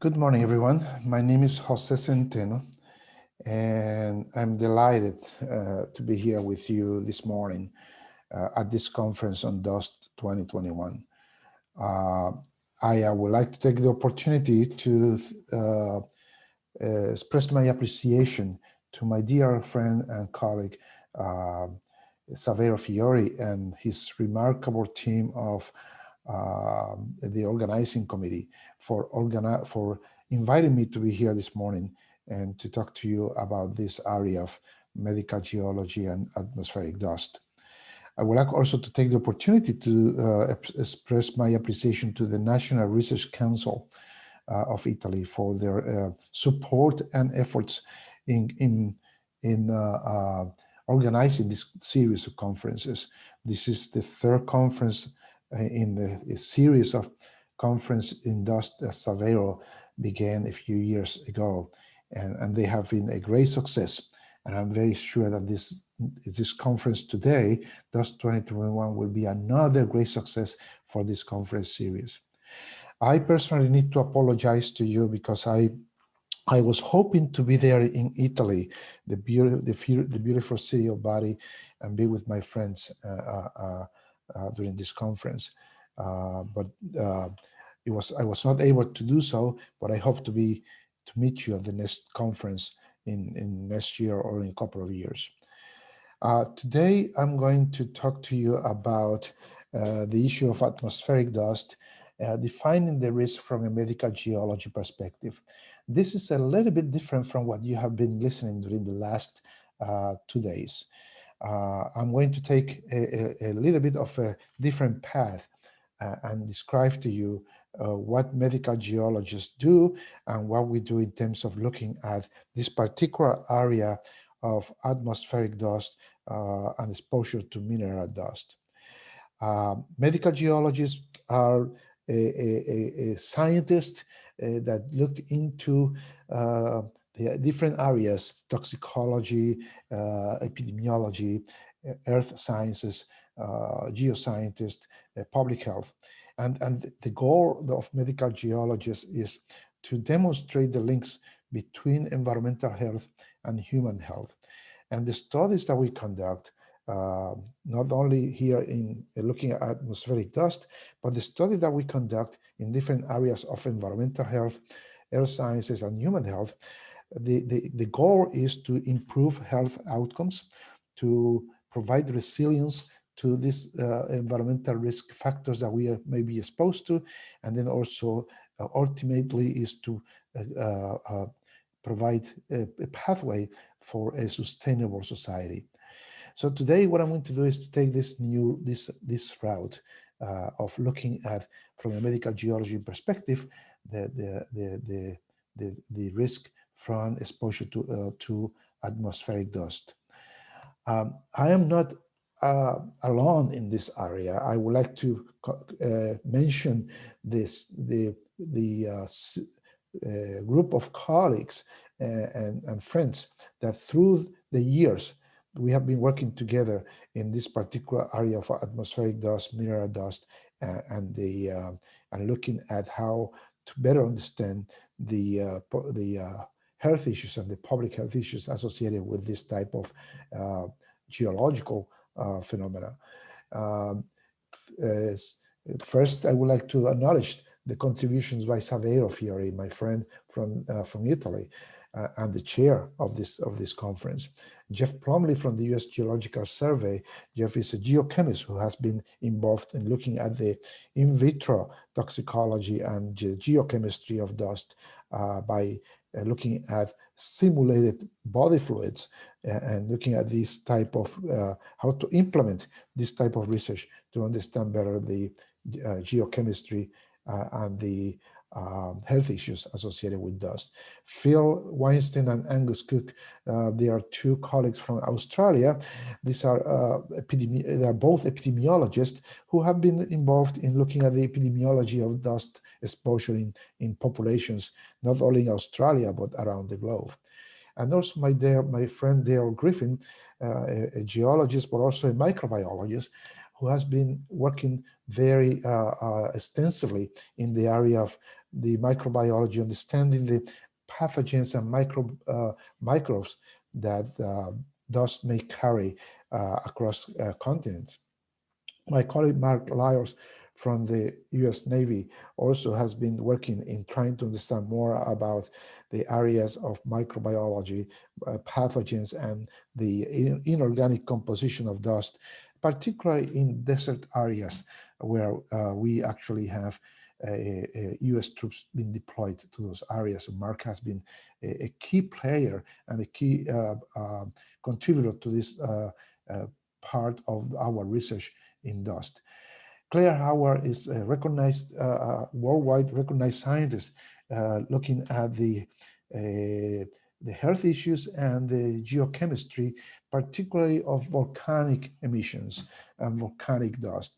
Good morning, everyone. My name is José Centeno, and I'm delighted to be here with you this morning at this conference on Dust 2021. I would like to take the opportunity to express my appreciation to my dear friend and colleague, Saverio Fiori, and his remarkable team of the organizing committee for inviting me to be here this morning and to talk to you about this area of medical geology and atmospheric dust. I would like also to take the opportunity to express my appreciation to the National Research Council of Italy for their support and efforts in organizing this series of conferences. This is the third conference in the series of conference in dust that Saverio began a few years ago, and they have been a great success. And I'm very sure that this conference today, Dust 2021, will be another great success for this conference series. I personally need to apologize to you because I was hoping to be there in Italy, the beautiful city of Bari, and be with my friends during this conference. But I was not able to do so. But I hope to meet you at the next conference in next year or in a couple of years. Today, I'm going to talk to you about the issue of atmospheric dust, defining the risk from a medical geology perspective. This is a little bit different from what you have been listening during the last 2 days. I'm going to take a little bit of a different path and describe to you what medical geologists do and what we do in terms of looking at this particular area of atmospheric dust and exposure to mineral dust. Medical geologists are a scientist that looked into the different areas: toxicology, epidemiology, earth sciences, geoscientists, public health. And the goal of medical geologists is to demonstrate the links between environmental health and human health. And the studies that we conduct, not only here in looking at atmospheric dust, but the study that we conduct in different areas of environmental health, earth sciences, and human health, the goal is to improve health outcomes, to provide resilience to these environmental risk factors that we may be exposed to, and then also ultimately is to provide a pathway for a sustainable society. So today, what I'm going to do is to take this route of looking at, from a medical geology perspective, the risk from exposure to atmospheric dust. I am not alone in this area. I would like to mention the group of colleagues and friends that through the years we have been working together in this particular area of atmospheric dust, mineral dust, and looking at how to better understand the health issues and the public health issues associated with this type of geological phenomena. First, I would like to acknowledge the contributions by Saverio Fiori, my friend from Italy, and the chair of this conference. Jeff Plumley from the U.S. Geological Survey. Jeff is a geochemist who has been involved in looking at the in vitro toxicology and geochemistry of dust by looking at simulated body fluids and looking at this type of how to implement this type of research to understand better the geochemistry and the health issues associated with dust. Phil Weinstein and Angus Cook, they are two colleagues from Australia. These are they are both epidemiologists who have been involved in looking at the epidemiology of dust exposure in populations, not only in Australia, but around the globe. And also my friend Dale Griffin, a geologist, but also a microbiologist, who has been working very extensively in the area of the microbiology, understanding the pathogens and microbes that dust may carry across continents. My colleague Mark Lyles from the US Navy also has been working in trying to understand more about the areas of microbiology, pathogens, and the inorganic composition of dust, particularly in desert areas where we actually have US troops being deployed to those areas. So Mark has been a key player and a key contributor to this part of our research in dust. Claire Howard is a recognized, worldwide recognized scientist looking at the health issues and the geochemistry, particularly of volcanic emissions and volcanic dust.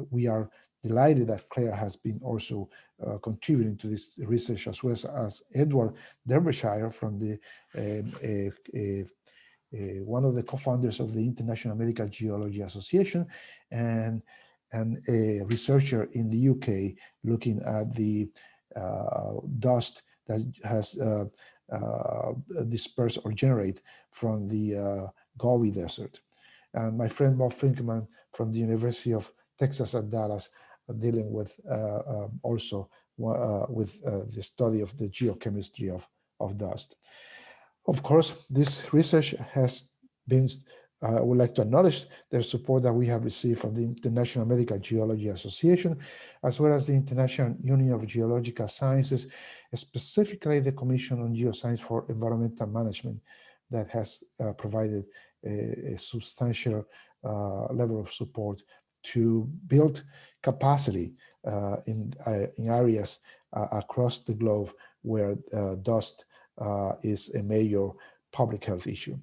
We are delighted that Claire has been also contributing to this research, as well as Edward Derbyshire from the one of the co-founders of the International Medical Geology Association, and a researcher in the UK looking at the dust that has dispersed or generate from the Gobi Desert. And my friend Bob Finkelman from the University of Texas at Dallas, dealing with also with the study of the geochemistry of dust. Of course, this research has been, I would like to acknowledge the support that we have received from the International Medical Geology Association, as well as the International Union of Geological Sciences, specifically the Commission on Geoscience for Environmental Management, that has provided a substantial level of support to build capacity in areas across the globe where dust is a major public health issue.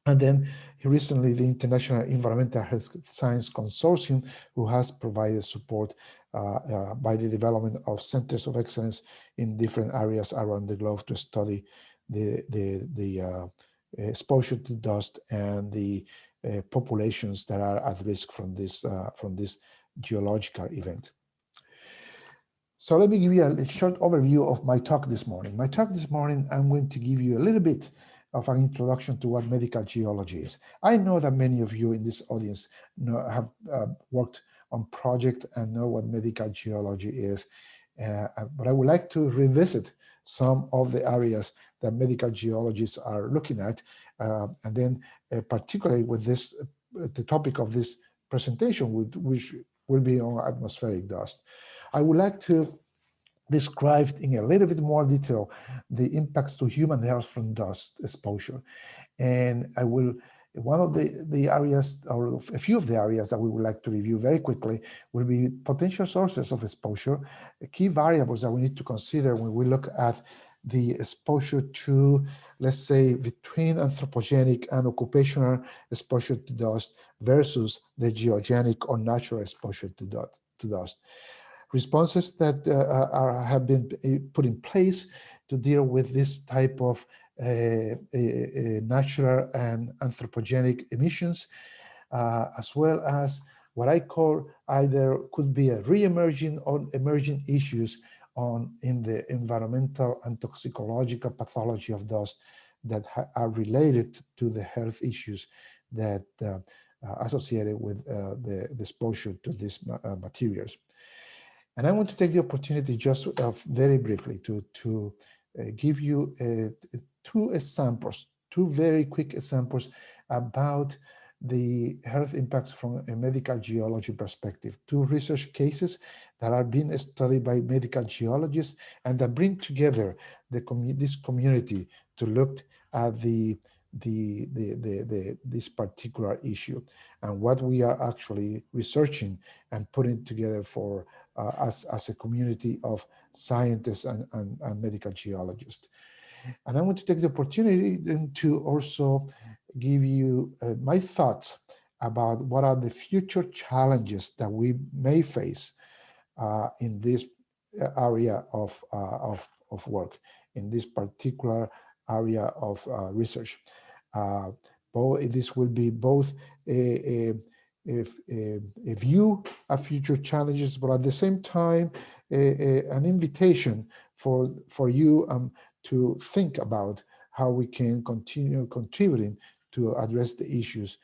And then recently, the International Environmental Health Science Consortium, who has provided support by the development of centers of excellence in different areas around the globe to study the exposure to dust and the populations that are at risk from this geological event. So let me give you a short overview of my talk this morning. My talk this morning, I'm going to give you a little bit of an introduction to what medical geology is. I know that many of you in this audience have worked on projects and know what medical geology is, but I would like to revisit some of the areas that medical geologists are looking at, and then particularly with this, the topic of this presentation, which will be on atmospheric dust. I would like to describe in a little bit more detail the impacts to human health from dust exposure. And I will, one of the areas, or a few of the areas that we would like to review very quickly will be potential sources of exposure, key variables that we need to consider when we look at the exposure to, let's say, between anthropogenic and occupational exposure to dust versus the geogenic or natural exposure to dust. Responses that have been put in place to deal with this type of natural and anthropogenic emissions, as well as what I call either could be a re-emerging or emerging issues in the environmental and toxicological pathology of dust that are related to the health issues that associated with the exposure to these materials. And I want to take the opportunity just very briefly to give you two examples, two very quick examples about the health impacts from a medical geology perspective. Two research cases that are being studied by medical geologists and that bring together this community to look at this particular issue and what we are actually researching and putting together for as a community of scientists and medical geologists. And I want to take the opportunity then to also give you my thoughts about what are the future challenges that we may face in this area of work, in this particular area of research. This will be both a a view of future challenges, but at the same time, an invitation for you to think about how we can continue contributing to address the issues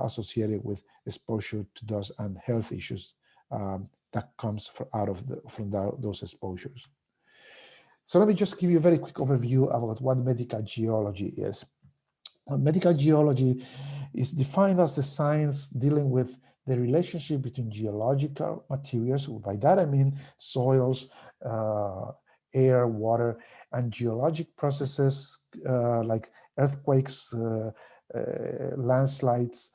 associated with exposure to dust and health issues that comes out of those exposures. So let me just give you a very quick overview about what medical geology is. Medical geology is defined as the science dealing with the relationship between geological materials. By that I mean soils, air, water, and geologic processes like earthquakes, landslides,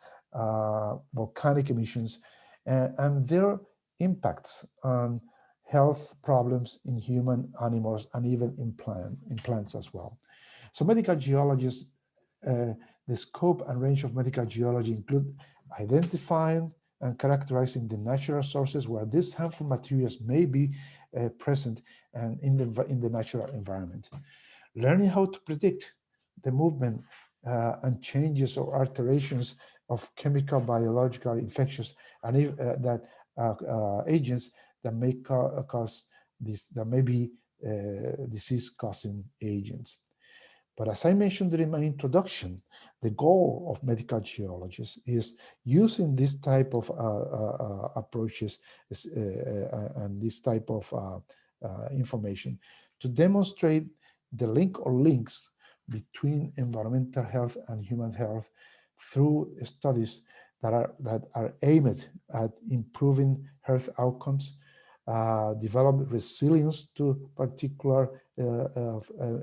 volcanic emissions, and their impacts on health problems in human, animals, and even in plants as well. So medical geologists, the scope and range of medical geology include identifying and characterizing the natural sources where these harmful materials may be present and in the natural environment. Learning how to predict the movement and changes or alterations of chemical, biological, infectious, and that agents that may cause this, that may be disease-causing agents. But as I mentioned during my introduction, the goal of medical geologists is using this type of approaches and this type of information to demonstrate the link or links between environmental health and human health through studies that are aimed at improving health outcomes, develop resilience to particular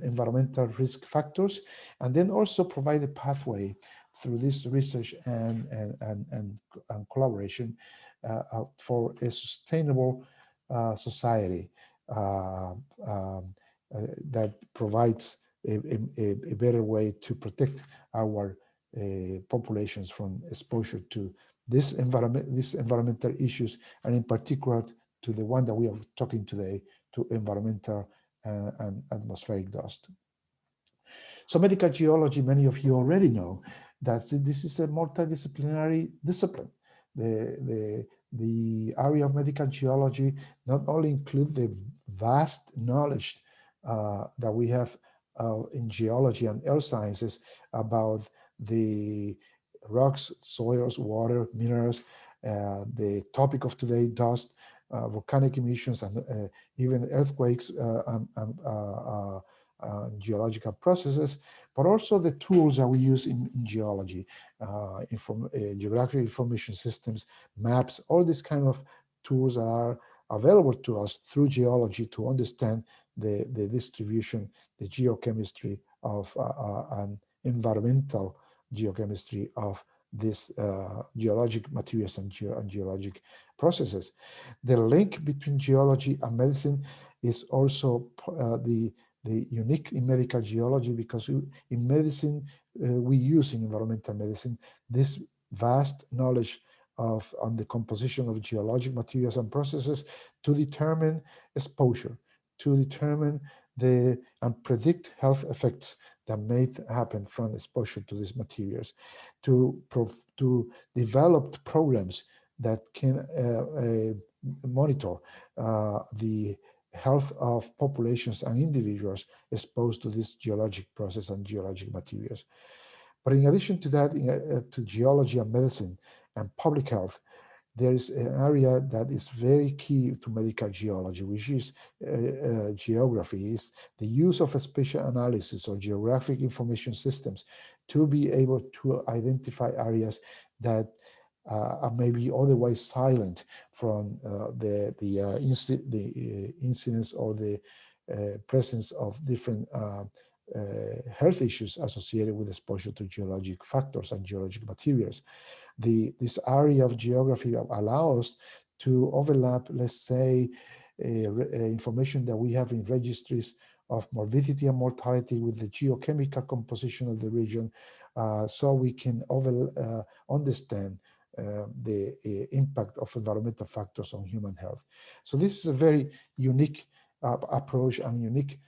environmental risk factors, and then also provide a pathway through this research and collaboration for a sustainable society that provides a better way to protect our populations from exposure to these environmental issues, and in particular to the one that we are talking today, to environmental and atmospheric dust. So medical geology, many of you already know that this is a multidisciplinary discipline. The area of medical geology not only include the vast knowledge that we have in geology and earth sciences about the rocks, soils, water, minerals, the topic of today, dust, volcanic emissions, and even earthquakes geological processes, but also the tools that we use in geology, geographic information systems, maps, all these kind of tools that are available to us through geology to understand the distribution, the geochemistry of and environmental geochemistry of these geologic materials and geologic processes. The link between geology and medicine is also the unique in medical geology, because in medicine, we use in environmental medicine this vast knowledge on the composition of geologic materials and processes to determine exposure, to determine and predict health effects that may happen from exposure to these materials, to develop programs that can monitor the health of populations and individuals exposed to this geologic process and geologic materials. But in addition to that, to geology and medicine and public health, there is an area that is very key to medical geology, which is geography, is the use of spatial analysis or geographic information systems to be able to identify areas that are maybe otherwise silent from the incidence or the presence of different health issues associated with exposure to geologic factors and geologic materials. This area of geography allows to overlap, let's say, information that we have in registries of morbidity and mortality with the geochemical composition of the region, so we can understand the impact of environmental factors on human health. So this is a very unique approach and unique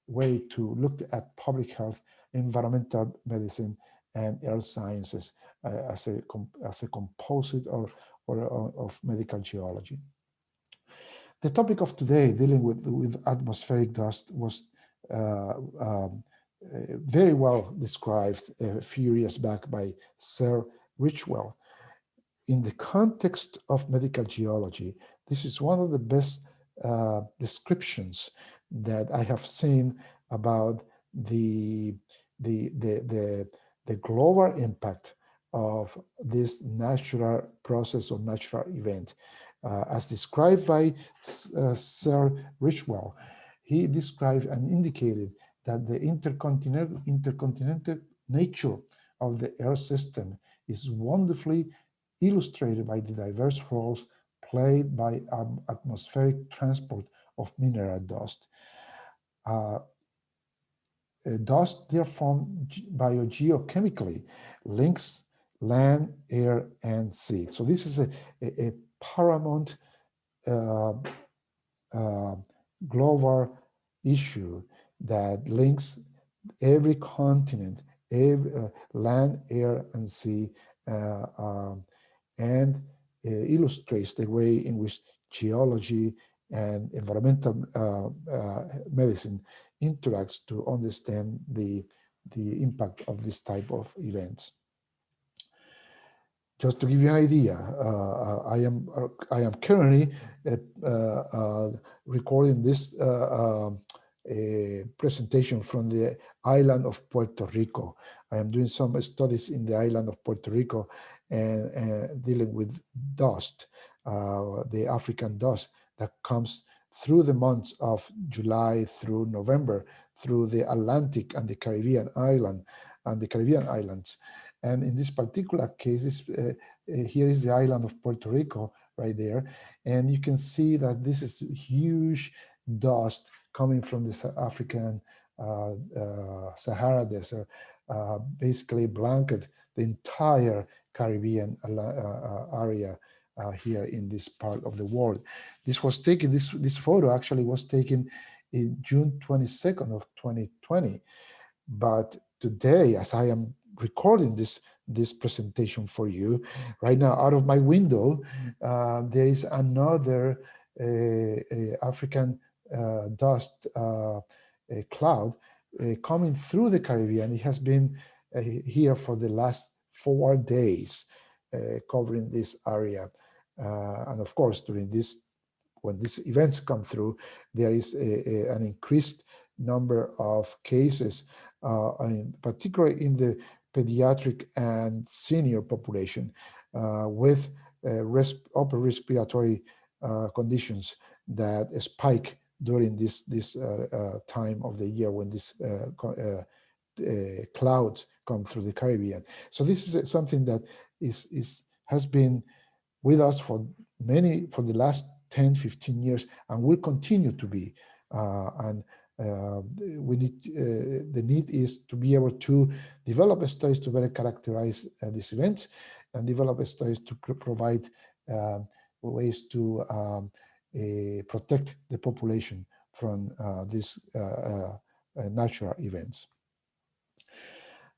way to look at public health, environmental medicine, and earth sciences as a composite of medical geology. The topic of today, dealing with atmospheric dust, was very well described a few years back by Sir Richwell. In the context of medical geology, this is one of the best descriptions that I have seen about the, the, the, the, the global impact of this natural process or natural event. As described by Sir Richwell, he described and indicated that the intercontinental nature of the Earth system is wonderfully illustrated by the diverse roles played by atmospheric transport of mineral dust. Dust, they are formed biogeochemically, links land, air, and sea. So this is a paramount global issue that links every continent, every, land, air, and sea, and illustrates the way in which geology and environmental medicine interacts to understand the impact of this type of events. Just to give you an idea, I am currently recording this presentation from the island of Puerto Rico. I am doing some studies in the island of Puerto Rico and dealing with dust, the African dust that comes through the months of July through November, through the Atlantic and the Caribbean islands. And in this particular case, here is the island of Puerto Rico right there. And you can see that this is huge dust coming from the African Sahara Desert, basically blanket the entire Caribbean area here in this part of the world. This was taken, this photo actually was taken in June 22nd of 2020. But today, as I am recording this presentation for you, right now out of my window, there is another African dust cloud coming through the Caribbean. It has been here for the last 4 days, covering this area. And of course, during this, when these events come through, there is an increased number of cases, particularly in the pediatric and senior population with upper respiratory conditions that spike during this time of the year when these clouds come through the Caribbean. So this is something that has been with us for the last 10, 15 years and will continue to be. We need the need is to be able to develop studies to better characterize these events and develop studies to provide ways to protect the population from these natural events.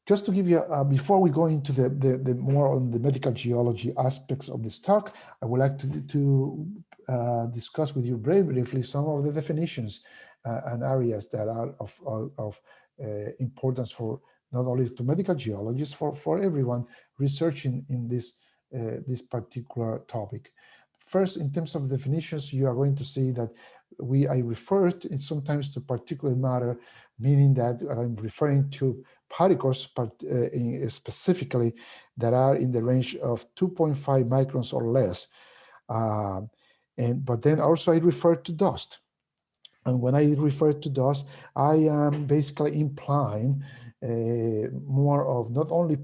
Just to give you, before we go into the more on the medical geology aspects of this talk, I would like to discuss with you very briefly some of the definitions and areas that are of importance for not only to medical geologists, for everyone researching in this particular topic. First, in terms of definitions, you are going to see that I refer sometimes to particulate matter, meaning that I'm referring to particles specifically that are in the range of 2.5 microns or less. But then also I refer to dust. And when I refer to dust, I am basically implying more of not only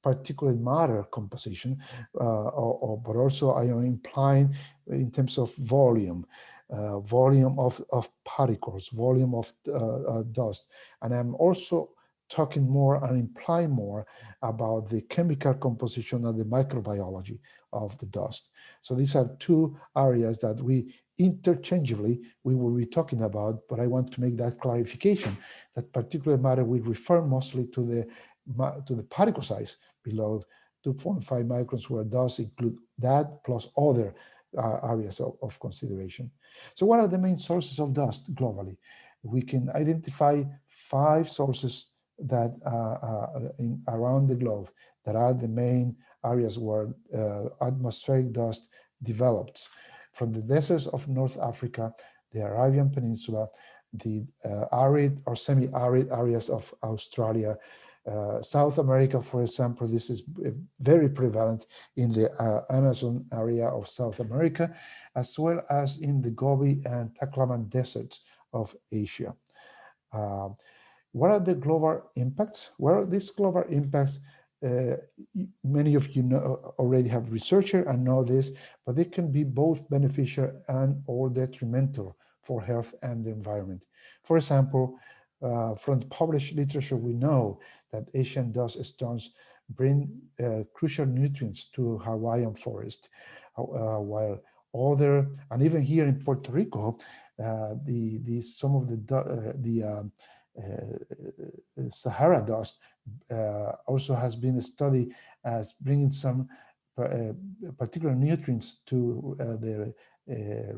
particulate matter composition, but also I am implying in terms of volume, volume of particles, volume of dust. And I'm also talking more and implying more about the chemical composition and the microbiology of the dust. So these are two areas that we interchangeably we will be talking about, but I want to make that clarification that particulate matter will refer mostly to the particle size below 2.5 microns, where dust include that plus other areas of consideration. So what are the main sources of dust globally? We can identify 5 sources that around the globe that are the main areas where atmospheric dust develops. From the deserts of North Africa, the Arabian Peninsula, the arid or semi-arid areas of Australia, South America, for example. This is very prevalent in the Amazon area of South America, as well as in the Gobi and Taklamakan deserts of Asia. What are the global impacts? Well, these global impacts, many of you already have researched and know this, but they can be both beneficial and or detrimental for health and the environment. For example, from the published literature, we know that Asian dust storms bring crucial nutrients to Hawaiian forest, while other, and even here in Puerto Rico, some of the Sahara dust also has been studied as bringing some particular nutrients to the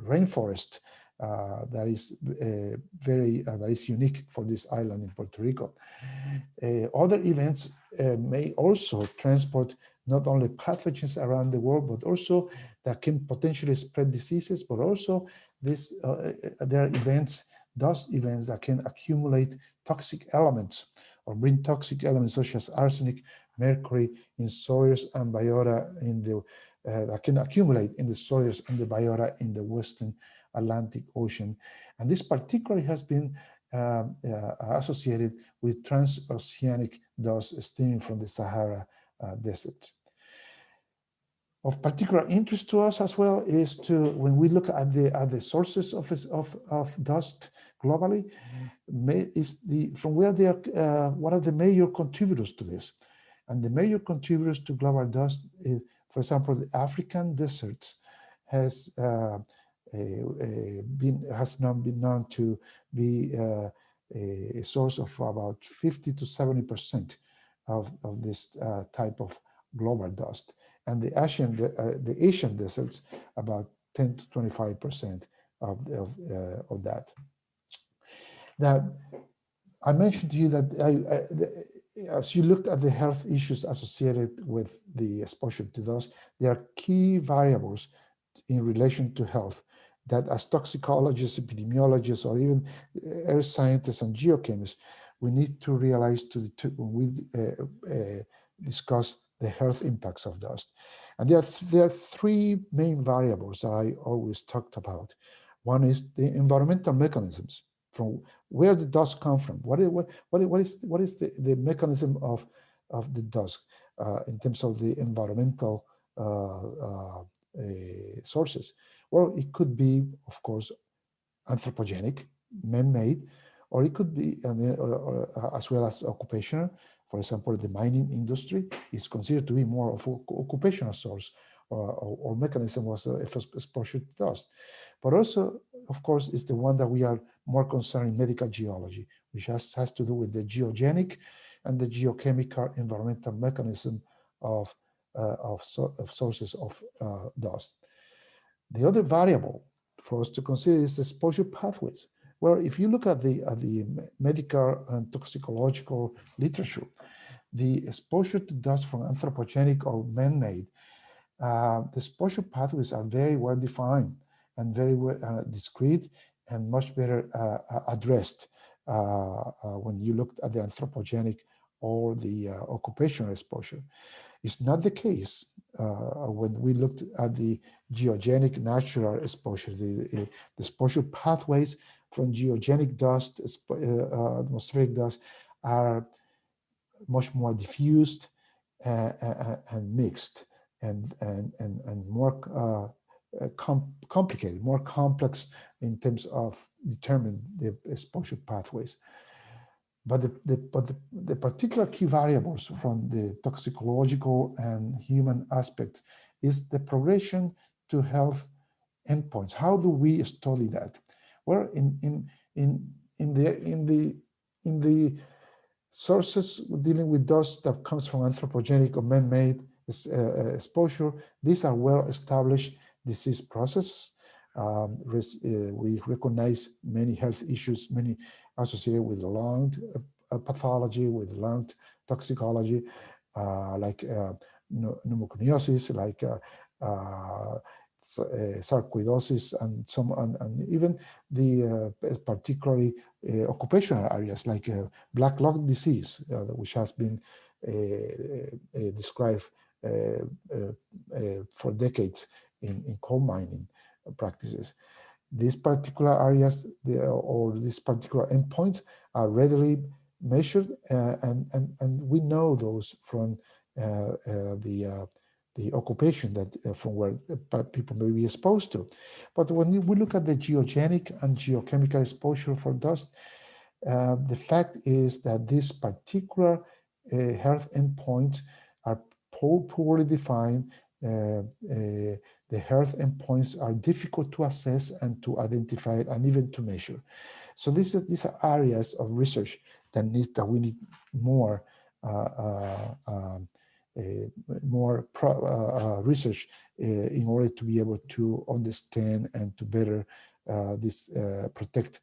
rainforest that is that is unique for this island in Puerto Rico. Other events may also transport not only pathogens around the world, but also that can potentially spread diseases, but also there are events, dust events that can accumulate toxic elements or bring toxic elements such as arsenic, mercury in soils and biota in the that can accumulate in the soils and the biota in the Western Atlantic Ocean. And this particularly has been associated with transoceanic dust stemming from the Sahara Desert. Of particular interest to us as well is when we look at the sources of dust globally, from where they are, what are the major contributors to this? And the major contributors to global dust is, for example, the African deserts has now been known to be a source of about 50 to 70% of this type of global dust, and the Asian deserts about 10 to 25% of that. Now, I mentioned to you that as you look at the health issues associated with the exposure to dust, there are key variables in relation to health that, as toxicologists, epidemiologists, or even air scientists and geochemists, we need to realize when we discuss the health impacts of dust. And there are 3 main variables that I always talked about. One is the environmental mechanisms, from where the dust come from. What is the mechanism of the dust in terms of the environmental sources? Well, it could be, of course, anthropogenic, man-made, or it could be as well as occupational. For example, the mining industry is considered to be more of an occupational source or mechanism was exposure to dust. But also, of course, is the one that we are more concerned in medical geology, which has to do with the geogenic and the geochemical environmental mechanism of sources of dust. The other variable for us to consider is the exposure pathways. Well, if you look at the medical and toxicological literature, the exposure to dust from anthropogenic or man-made, the exposure pathways are very well defined and very well discrete and much better addressed when you look at the anthropogenic or the occupational exposure. It's not the case when we looked at the geogenic natural exposure. The exposure pathways from geogenic dust, atmospheric dust, are much more diffused and mixed and more complicated, more complex in terms of determining the exposure pathways. But the particular key variables from the toxicological and human aspect is the progression to health endpoints. How do we study that? Well, in the sources dealing with dust that comes from anthropogenic or man-made, exposure. These are well-established disease processes. We recognize many health issues, many associated with lung pathology, with lung toxicology, like pneumoconiosis, like sarcoidosis, and even the particularly occupational areas like black lung disease, which has been described for decades in coal mining practices. These particular areas or these particular endpoints are readily measured, and we know those from the occupation that from where people may be exposed to. But when we look at the geogenic and geochemical exposure for dust, the fact is that these particular health endpoints are poorly defined. The health endpoints are difficult to assess and to identify and even to measure. So these are areas of research that we need more research in order to be able to understand and to better protect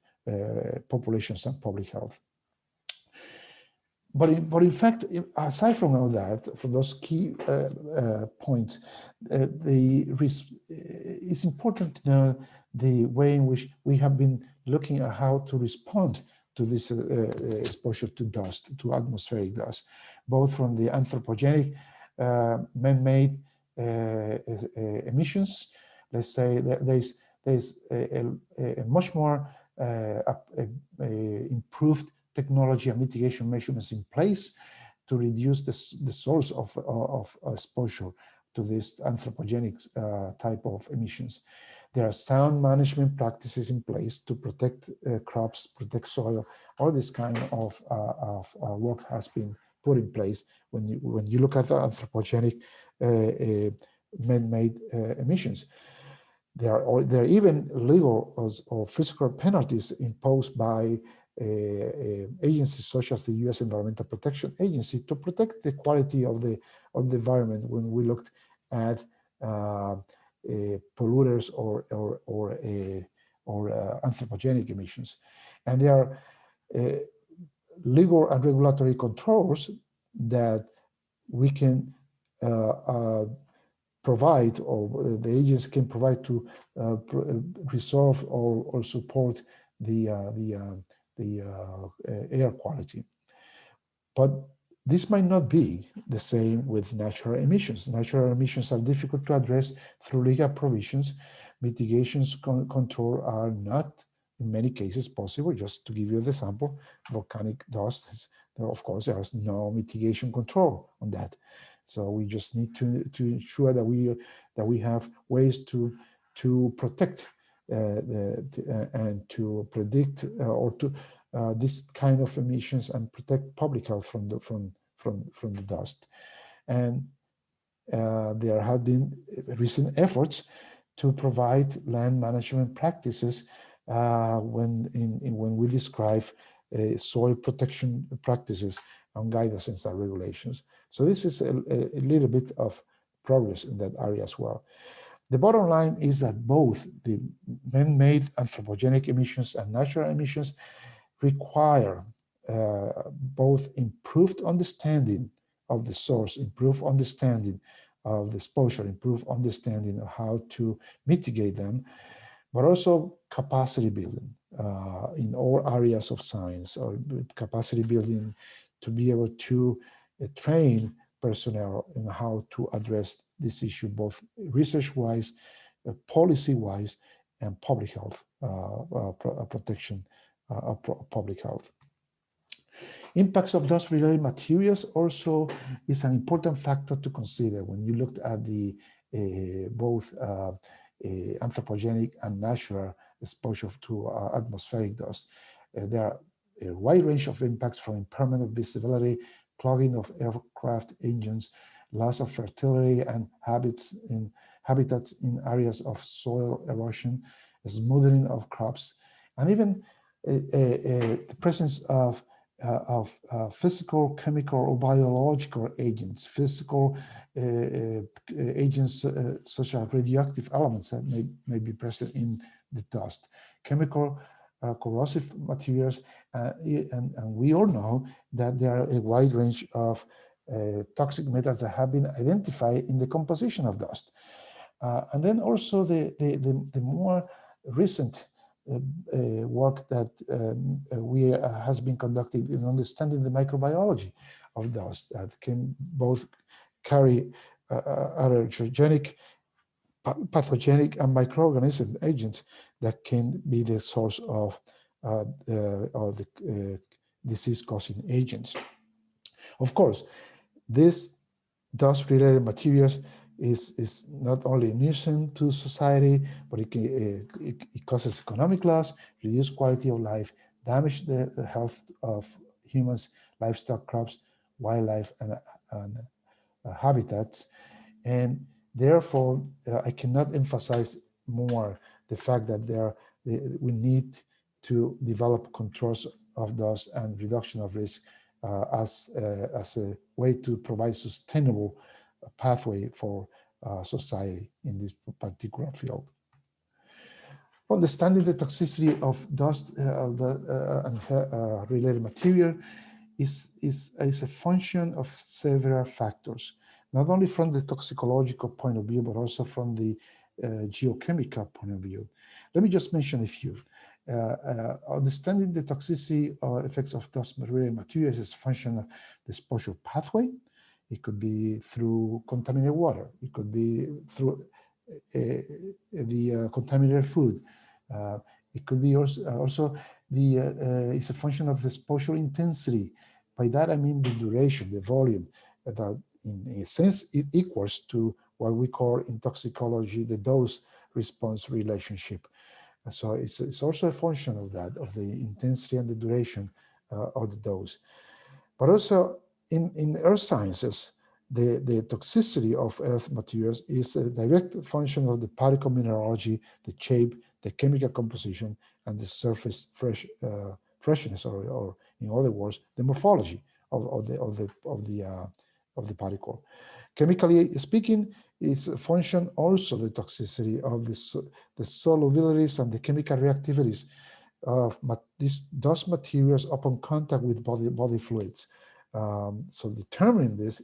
populations and public health. But in fact, aside from all that, from those key points, it's important to know the way in which we have been looking at how to respond to this exposure to dust, to atmospheric dust, both from the anthropogenic, man-made emissions. Let's say that there's a much more improved technology and mitigation measurements in place to reduce the source of exposure to this anthropogenic type of emissions. There are sound management practices in place to protect crops, protect soil. All this kind of work has been put in place when you look at the anthropogenic man-made emissions. There are even legal or physical penalties imposed by agencies such as the U.S. Environmental Protection Agency to protect the quality of the environment when we looked at polluters or anthropogenic emissions. And there are legal and regulatory controls that we can provide, or the agency can provide to resolve or support the air quality. But this might not be the same with natural emissions. Natural emissions are difficult to address through legal provisions. Mitigations control are not, in many cases, possible. Just to give you the example, volcanic dust, of course, there is no mitigation control on that. So we just need to ensure that we have ways to protect and to predict or to this kind of emissions and protect public health from the dust. And there have been recent efforts to provide land management practices when we describe soil protection practices and guidance and regulations. So this is a little bit of progress in that area as well. The bottom line is that both the man-made anthropogenic emissions and natural emissions require both improved understanding of the source, improved understanding of the exposure, improved understanding of how to mitigate them, but also capacity building in all areas of science, or capacity building to be able to train personnel in how to address this issue, both research-wise, policy-wise, and public health protection of public health. Impacts of dust-related materials also is an important factor to consider when you looked at the both anthropogenic and natural exposure to atmospheric dust. There are a wide range of impacts, from impairment of visibility, clogging of aircraft engines, loss of fertility and habitats in areas of soil erosion, smoothing of crops, and even the presence of physical, chemical, or biological agents, physical agents such as radioactive elements that may be present in the dust, chemical corrosive materials, and we all know that there are a wide range of toxic metals that have been identified in the composition of dust. And then also the more recent work that has been conducted in understanding the microbiology of dust that can both carry allergenic, pathogenic, and microorganism agents that can be the source of the disease-causing agents. Of course, this dust-related materials is not only a nuisance to society, but it causes economic loss, reduce quality of life, damage the health of humans, livestock, crops, wildlife, and habitats. And therefore, I cannot emphasize more the fact that we need to develop controls of dust and reduction of risk as a way to provide sustainable pathway for society in this particular field. Understanding the toxicity of dust and related material is a function of several factors, not only from the toxicological point of view, but also from the geochemical point of view. Let me just mention a few. Understanding the toxicity effects of dust-related materials is a function of the exposure pathway. It could be through contaminated water. It could be through the contaminated food. It could be also it's a function of the exposure intensity. By that I mean the duration, the volume, that in a sense it equals to what we call in toxicology the dose-response relationship. So it's also a function of that, of the intensity and the duration of the dose. But also in earth sciences, the toxicity of earth materials is a direct function of the particle mineralogy, the shape, the chemical composition, and the surface freshness, or in other words, the morphology of the particle. Chemically speaking, it's a function also the toxicity of the solubilities and the chemical reactivities of these dust materials upon contact with body fluids. So determining this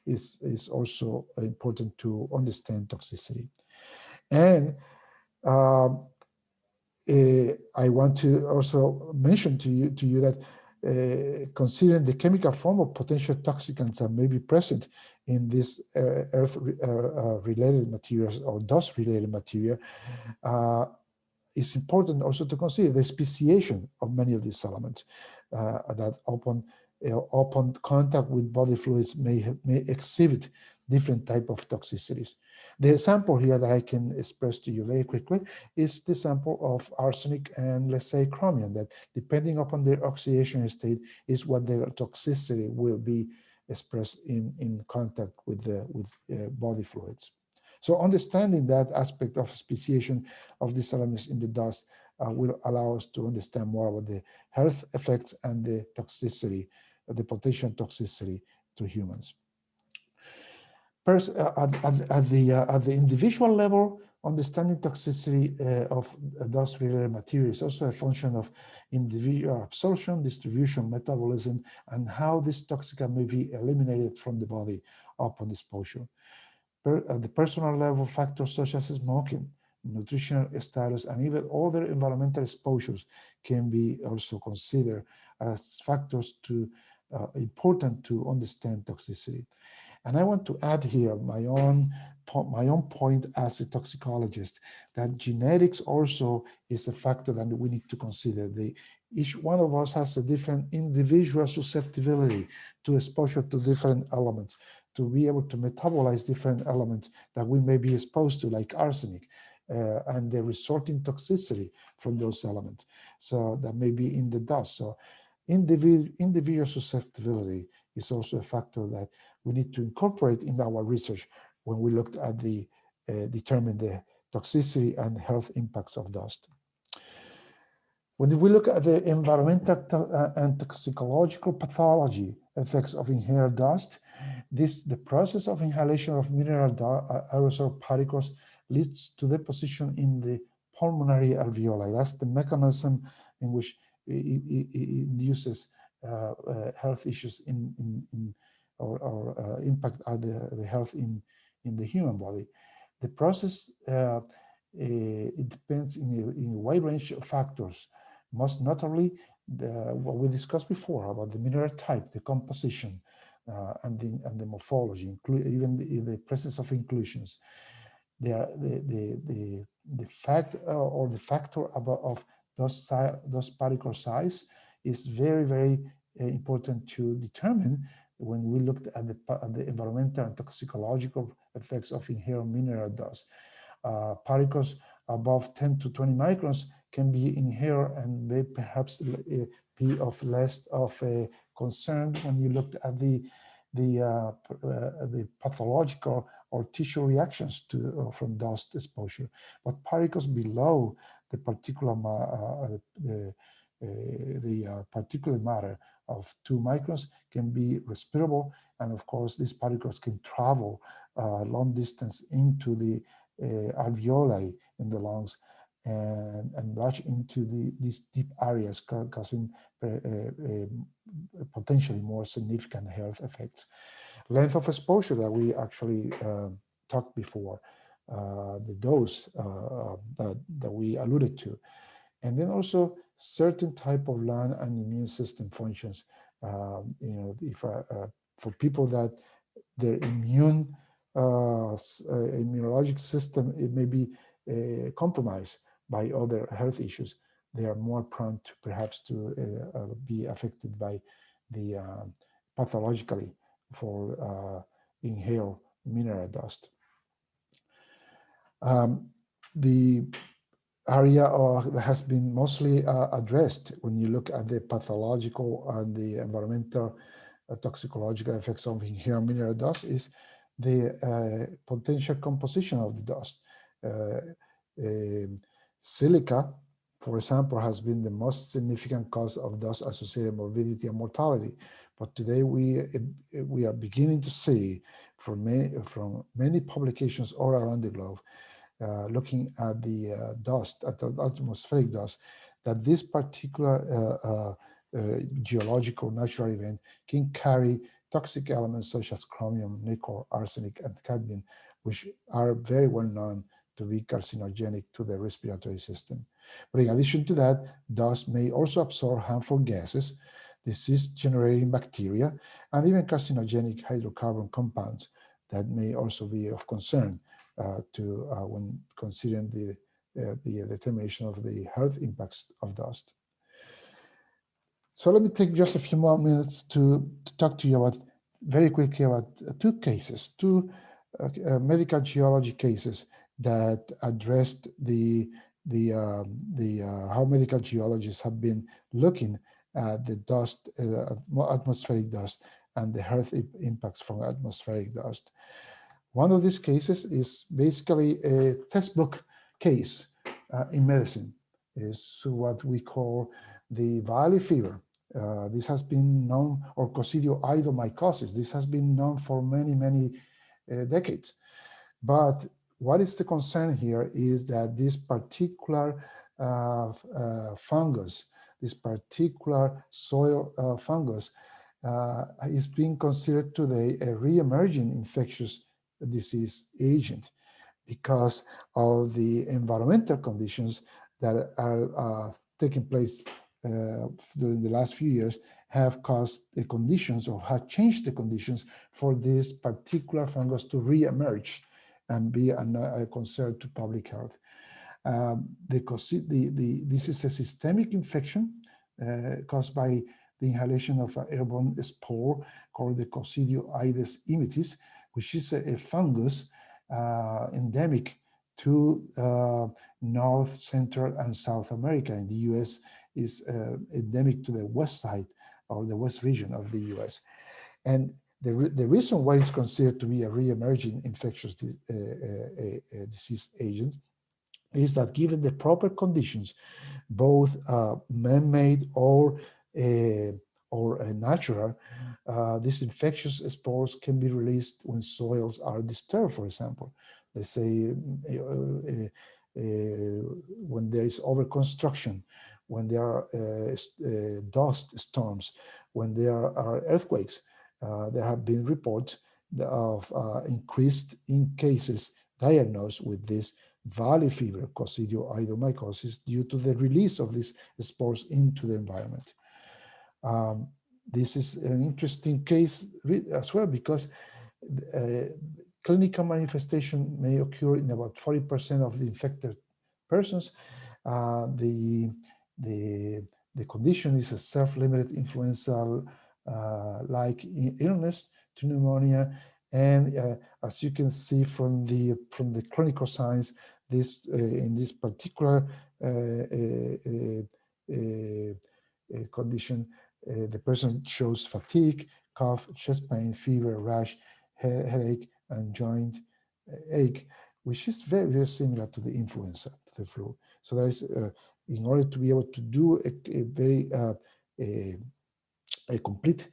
is also important to understand toxicity. And I want to also mention to you that considering the chemical form of potential toxicants that may be present in this earth-related materials or dust-related material, it's important also to consider the speciation of many of these elements that upon contact with body fluids may exhibit different type of toxicities. The example here that I can express to you very quickly is the sample of arsenic and, let's say, chromium, that depending upon their oxidation state is what their toxicity will be expressed in contact with body fluids. So understanding that aspect of speciation of these elements in the dust will allow us to understand more about the health effects and the toxicity, the potential toxicity to humans. First, at the individual level, understanding toxicity of dust-related materials is also a function of individual absorption, distribution, metabolism, and how this toxicant may be eliminated from the body upon exposure. At the personal level, factors such as smoking, nutritional status, and even other environmental exposures can be also considered as factors important to understand toxicity. And I want to add here my own point as a toxicologist, that genetics also is a factor that we need to consider. Each one of us has a different individual susceptibility to exposure to different elements, to be able to metabolize different elements that we may be exposed to, like arsenic, and the resulting toxicity from those elements. So that may be in the dust. So individual susceptibility is also a factor that we need to incorporate in our research when we looked at determine the toxicity and health impacts of dust. When we look at the environmental and toxicological pathology effects of inhaled dust, the process of inhalation of mineral aerosol particles leads to deposition in the pulmonary alveoli. That's the mechanism in which it induces health issues or impact the health in the human body. The process it depends in a wide range of factors, most notably what we discussed before about the mineral type, the composition, and the morphology, even the presence of inclusions. The fact or the factor of those particle size is very important to determine when we looked at the environmental and toxicological effects of inhaled mineral dust. Particles above 10 to 20 microns can be inhaled and may perhaps be of less of a concern when you looked at the pathological or tissue reactions to from dust exposure. But particles below the particulate matter of 2 microns can be respirable, and of course these particles can travel long distance into the alveoli in the lungs and lodge into these deep areas, causing potentially more significant health effects. Length of exposure that we actually talked before, the dose that we alluded to, and then also certain type of lung and immune system functions. If for people that their immunologic system, it may be compromised by other health issues, they are more prone to perhaps to be affected by the pathologically for inhaled mineral dust. The area that has been mostly addressed when you look at the pathological and the environmental toxicological effects of inhaled mineral dust is the potential composition of the dust. Silica, for example, has been the most significant cause of dust-associated morbidity and mortality. But today we are beginning to see from many publications all around the globe, looking at the dust, at the atmospheric dust, that this particular geological natural event can carry toxic elements such as chromium, nickel, arsenic, and cadmium, which are very well known to be carcinogenic to the respiratory system. But in addition to that, dust may also absorb harmful gases, disease-generating bacteria, and even carcinogenic hydrocarbon compounds that may also be of concern when considering the determination of the health impacts of dust. So let me take just a few more minutes to talk to you about, very quickly, about two cases, two medical geology cases that addressed how medical geologists have been looking at the dust, atmospheric dust, and the health impacts from atmospheric dust. One of these cases is basically a textbook case in medicine. Is what we call the valley fever. This has been known, or coccidioidomycosis. This has been known for many decades. But what is the concern here is that this particular fungus, this particular soil fungus, is being considered today a re-emerging infectious disease agent because of the environmental conditions that are taking place during the last few years have caused the conditions, or have changed the conditions for this particular fungus to re-emerge and be a concern to public health. This is a systemic infection caused by the inhalation of an airborne spore called the Coccidioides immitis, which is a fungus endemic to North, Central, and South America. In the US, is endemic to the west side, or the west region of the US. And the reason why it's considered to be a re-emerging infectious disease agent is that given the proper conditions both man-made or natural. These infectious spores can be released when soils are disturbed, for example. Let's say when there is over-construction, when there are dust storms, when there are earthquakes. There have been reports of increased in cases diagnosed with this valley fever, coccidioidomycosis, due to the release of these spores into the environment. This is an interesting case as well, because clinical manifestation may occur in about 40% of the infected persons. The condition is a self-limited influenza like illness to pneumonia, and as you can see from the clinical signs, this in this particular condition, the person shows fatigue, cough, chest pain, fever, rash, headache, and joint ache, which is very, very similar to the influenza, to the flu. So there is, in order to be able to do a very a complete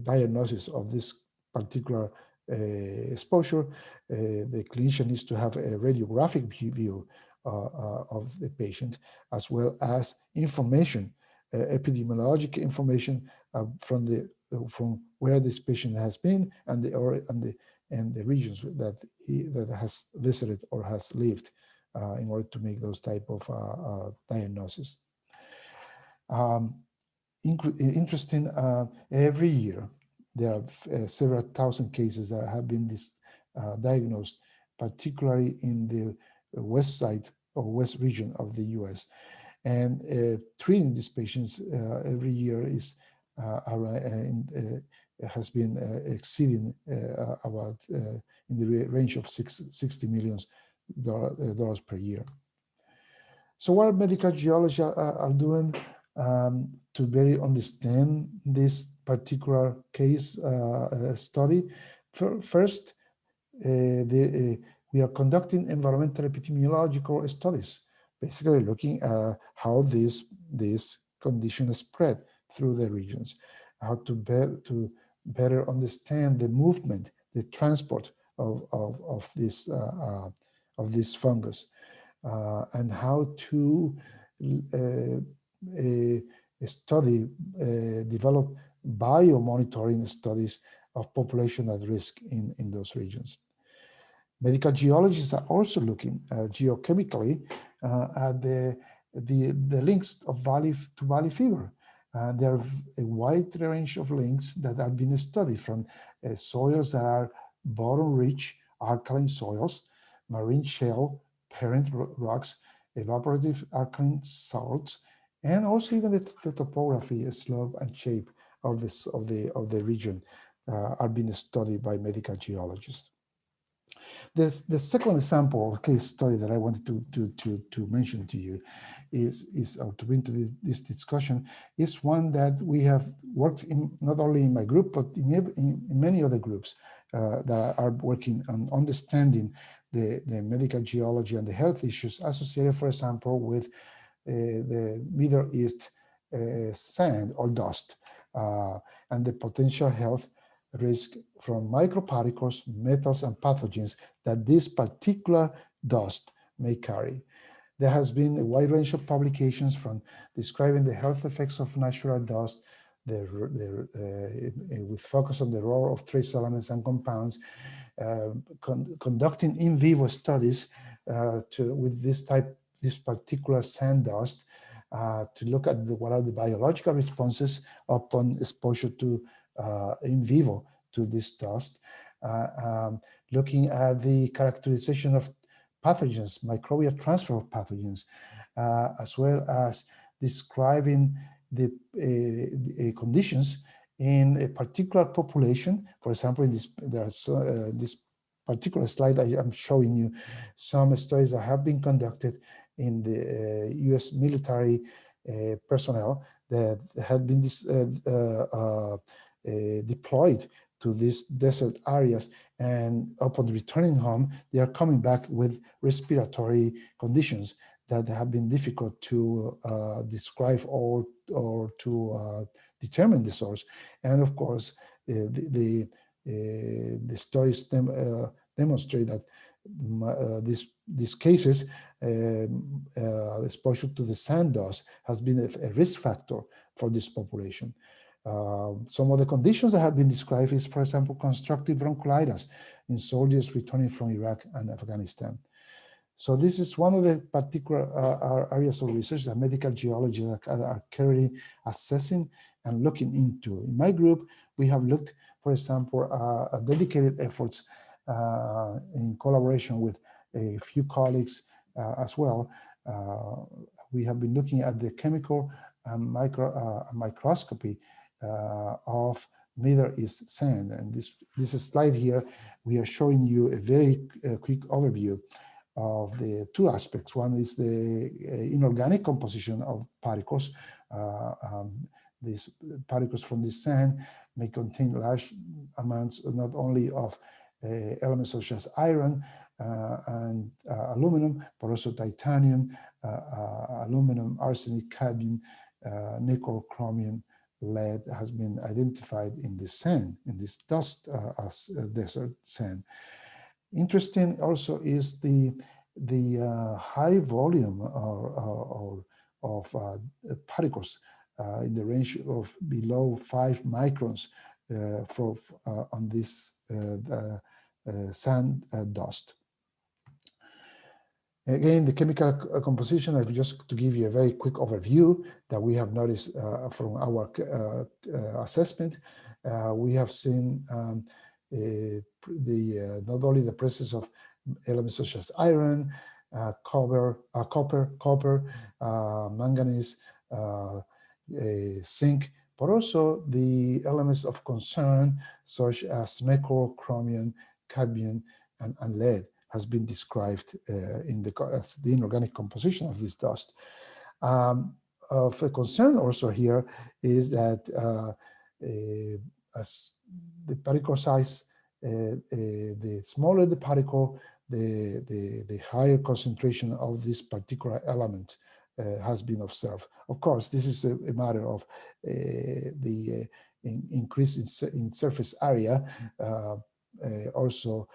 diagnosis of this particular exposure, the clinician needs to have a radiographic view of the patient, as well as information, epidemiologic information from where this patient has been and the regions that he has visited or has lived, in order to make those type of diagnosis. Interesting, every year there are several thousand cases that have been diagnosed, particularly in the west side or west region of the US. And treating these patients every year is has been exceeding about in the range of $60 million per year. So what medical geologists are doing to better understand this particular case study? First, we are conducting environmental epidemiological studies, basically looking at how this condition spread through the regions, how to better understand the movement, the transport of this fungus, and how to develop biomonitoring studies of population at risk in those regions. Medical geologists are also looking geochemically at the links of valley fever. There are a wide range of links that have been studied, from soils that are bottom-rich alkaline soils, marine shale, parent rocks, evaporative alkaline salts, and also even the topography, slope, and shape of the region are being studied by medical geologists. The second example case study that I wanted to mention to you or to bring to this discussion is one that we have worked in, not only in my group, but in many other groups that are working on understanding the medical geology and the health issues associated, for example, with the Middle East sand or dust, and the potential health risk from microparticles, metals, and pathogens that this particular dust may carry. There has been a wide range of publications from describing the health effects of natural dust, with focus on the role of trace elements and compounds, conducting in vivo studies with this particular sand dust, to look at what are the biological responses upon exposure to in vivo to this dust, looking at the characterization of pathogens, microbial transfer of pathogens, as well as describing the conditions in a particular population. For example, in this particular slide, I am showing you some studies that have been conducted in the US military personnel that had been deployed to these desert areas, and upon returning home, they are coming back with respiratory conditions that have been difficult to describe or to determine the source. And of course, the studies demonstrate that these cases, exposure to the sand dust has been a risk factor for this population. Some of the conditions that have been described is, for example, constructive bronchiolitis in soldiers returning from Iraq and Afghanistan. So this is one of the particular areas of research that medical geologists are currently assessing and looking into. In my group, we have looked, for example, at dedicated efforts in collaboration with a few colleagues as well. We have been looking at the chemical and microscopy of Middle East sand. And this slide here, we are showing you a very quick overview of the two aspects. One is the inorganic composition of particles. These particles from the sand may contain large amounts not only of elements such as iron and aluminum, but also titanium, aluminum, arsenic, cadmium, nickel, chromium, lead has been identified in the sand, in this dust as desert sand. Interesting also is the high volume of particles in the range of below 5 microns on this sand dust. Again, the chemical composition, just to give you a very quick overview that we have noticed from our assessment, we have seen not only the presence of elements such as iron, copper, manganese, zinc, but also the elements of concern such as nickel, chromium, cadmium, and lead has been described as the inorganic composition of this dust. Of a concern also here is that as the particle size, the smaller the particle, the higher concentration of this particular element has been observed. Of course, this is a matter of the increase in surface area also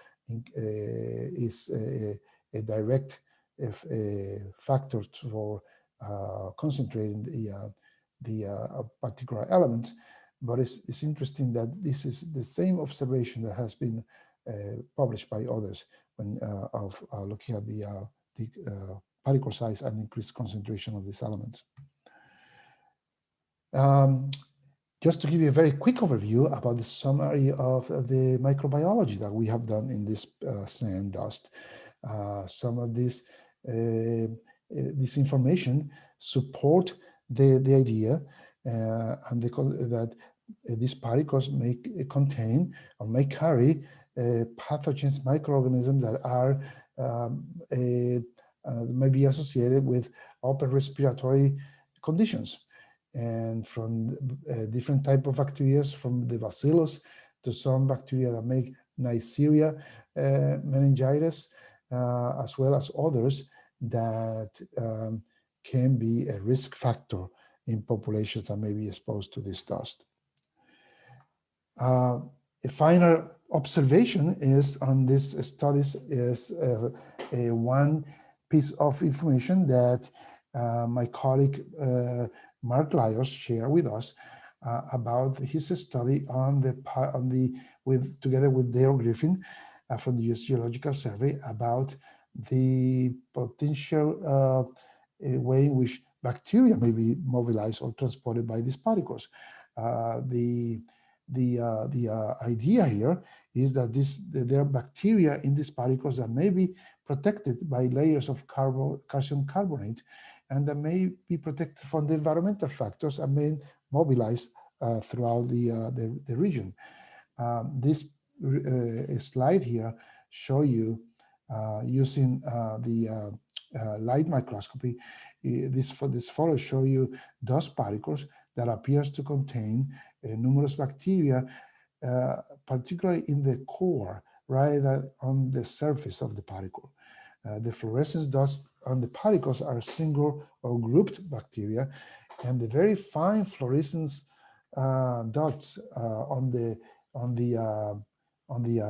is a direct factor for concentrating the particular element. But it's interesting that this is the same observation that has been published by others when of looking at the particle size and increased concentration of these elements. Just to give you a very quick overview about the summary of the microbiology that we have done in this sand dust. Some of this information support the idea that these particles may contain or may carry pathogens, microorganisms that are may be associated with upper respiratory conditions, and from different type of bacteria, from the bacillus to some bacteria that make Neisseria meningitis, as well as others that can be a risk factor in populations that may be exposed to this dust. A final observation is on these studies is one piece of information that my colleague Mark Lyons shared with us about his study together with Dale Griffin from the U.S. Geological Survey about the potential way in which bacteria may be mobilized or transported by these particles. The idea here is that there are bacteria in these particles that may be protected by layers of calcium carbonate, and that may be protected from the environmental factors and may mobilize throughout the region. This slide here show you using the light microscopy. This photo show you dust particles that appears to contain numerous bacteria, particularly in the core, right on the surface of the particle. The fluorescence dust on the particles are single or grouped bacteria, and the very fine fluorescence dots on the on the uh, on the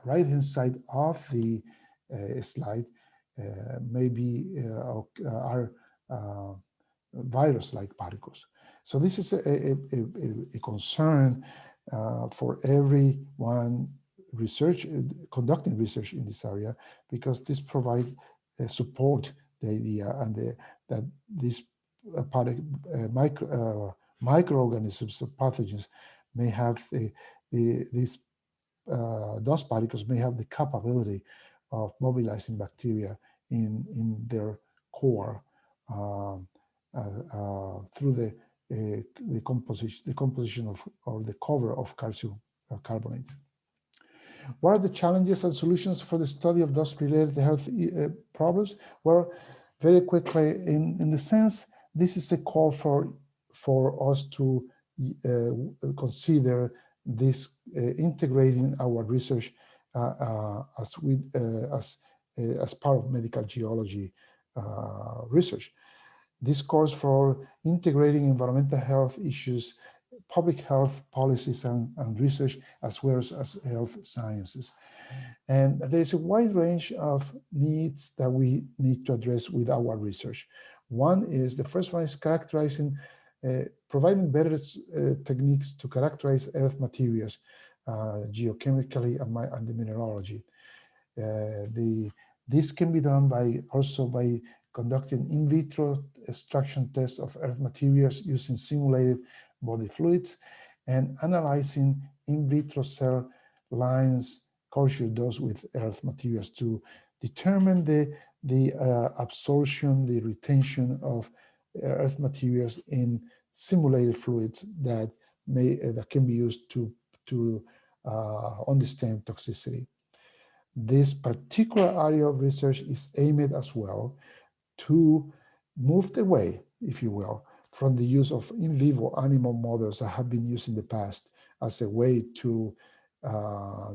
right hand side of the slide maybe are virus-like particles. So this is a concern for everyone conducting research in this area, because this provides support the idea that these microorganisms or pathogens may have these those particles may have the capability of mobilizing bacteria in their core through the composition of or the cover of calcium carbonates. What are the challenges and solutions for the study of dust-related health problems? Well, very quickly, in the sense, this is a call for us to consider this integrating our research as part of medical geology research. This calls for integrating environmental health issues, public health policies and research, as well as health sciences. And there is a wide range of needs that we need to address with our research. The first one is providing better techniques to characterize earth materials geochemically and the mineralogy. This can be done also by conducting in vitro extraction tests of earth materials using simulated body fluids and analyzing in vitro cell lines cultured those with earth materials to determine the absorption, the retention of earth materials in simulated fluids that can be used to understand toxicity. This particular area of research is aimed as well to move away, if you will, from the use of in vivo animal models that have been used in the past as a way to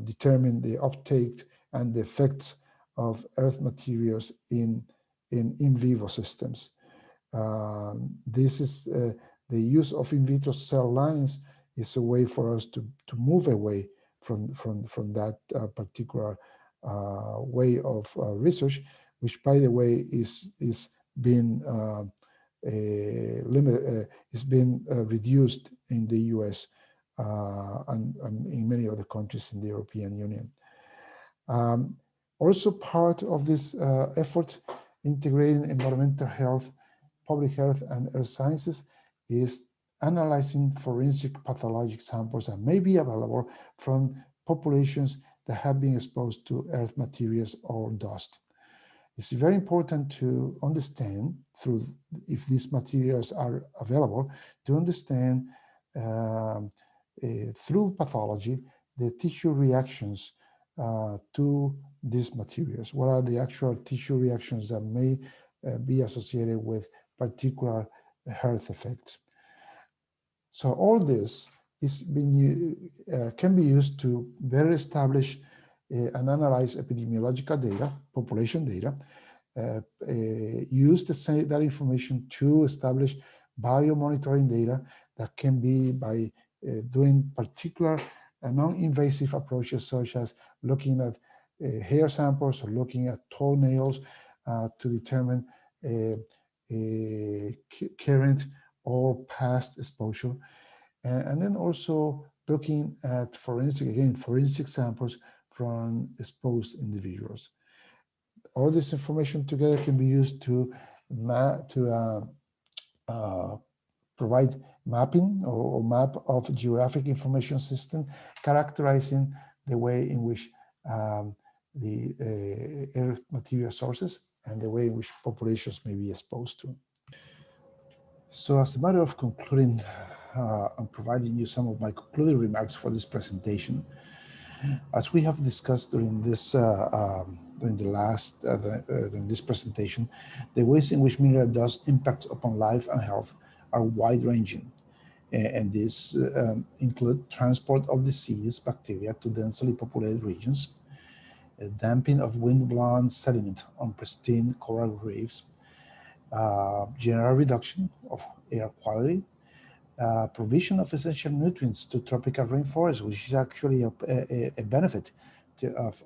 determine the uptake and the effects of earth materials in vivo systems. This is the use of in vitro cell lines is a way for us to move away from that particular way of research, which, by the way, is being reduced in the U.S. And in many other countries in the European Union. Also part of this effort, integrating environmental health, public health, and earth sciences, is analyzing forensic pathologic samples that may be available from populations that have been exposed to earth materials or dust. It's very important to understand, if these materials are available, to understand through pathology the tissue reactions to these materials. What are the actual tissue reactions that may be associated with particular health effects? So all this can be used to better establish and analyze epidemiological data, population data, use that information to establish biomonitoring data that can be by doing particular non-invasive approaches, such as looking at hair samples or looking at toenails to determine current or past exposure. And then also looking at forensic samples from exposed individuals. All this information together can be used to provide mapping or map of geographic information system, characterizing the way in which the earth material sources and the way in which populations may be exposed to. So as a matter of concluding, I'm providing you some of my concluding remarks for this presentation. As we have discussed during this during this presentation, the ways in which mineral dust impacts upon life and health are wide-ranging, and these include transport of disease bacteria to densely populated regions, damping of wind-blown sediment on pristine coral reefs, general reduction of air quality, provision of essential nutrients to tropical rainforests, which is actually a benefit of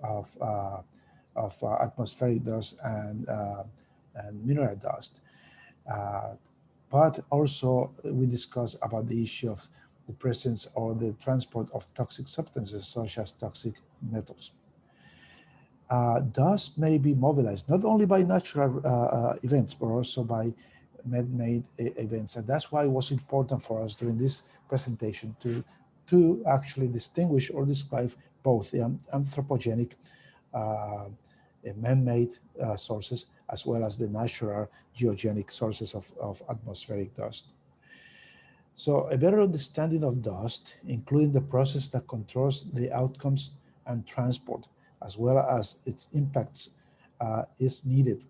atmospheric dust and mineral dust. But also we discuss about the issue of the presence or the transport of toxic substances such as toxic metals. Dust may be mobilized not only by natural events, but also by man-made events. And that's why it was important for us during this presentation to actually distinguish or describe both the anthropogenic man-made sources as well as the natural geogenic sources of atmospheric dust. So a better understanding of dust, including the process that controls the outcomes and transport, as well as its impacts, is needed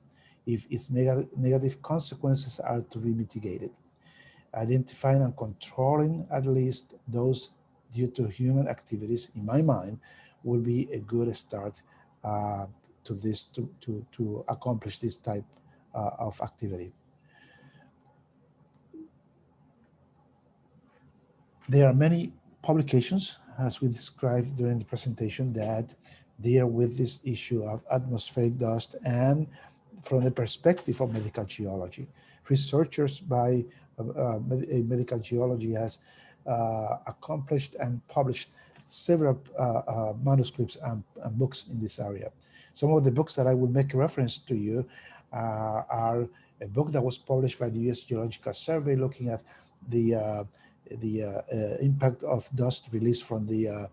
if its negative consequences are to be mitigated. Identifying and controlling at least those due to human activities, in my mind, will be a good start to this to accomplish this type of activity. There are many publications, as we described during the presentation, that deal with this issue of atmospheric dust and from the perspective of medical geology. Researchers by medical geology has accomplished and published several manuscripts and books in this area. Some of the books that I will make reference to you are a book that was published by the U.S. Geological Survey looking at the impact of dust released from the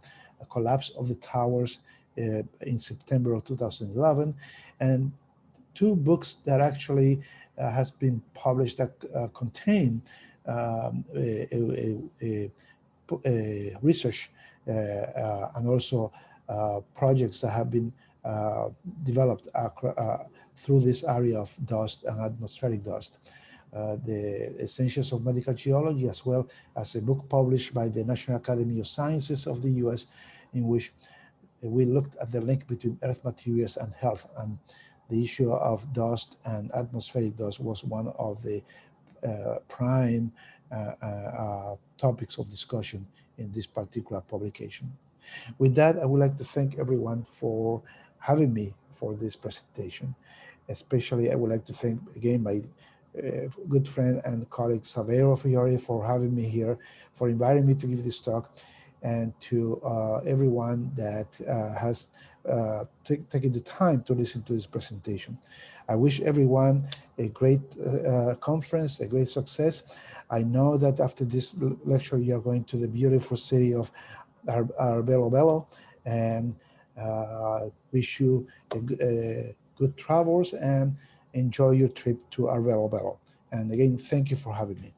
collapse of the towers in September of 2011, and two books that actually has been published that contain research and also projects that have been developed through this area of dust and atmospheric dust. The Essentials of Medical Geology, as well as a book published by the National Academy of Sciences of the US, in which we looked at the link between earth materials and health, and the issue of dust and atmospheric dust was one of the prime topics of discussion in this particular publication. With that, I would like to thank everyone for having me for this presentation. Especially, I would like to thank again my good friend and colleague Saverio Fiore for having me here, for inviting me to give this talk, and to everyone that has taken the time to listen to this presentation. I wish everyone a great conference, a great success. I know that after this lecture, you are going to the beautiful city of Arbelo, and wish you good travels and enjoy your trip to Arbelo. And again, thank you for having me.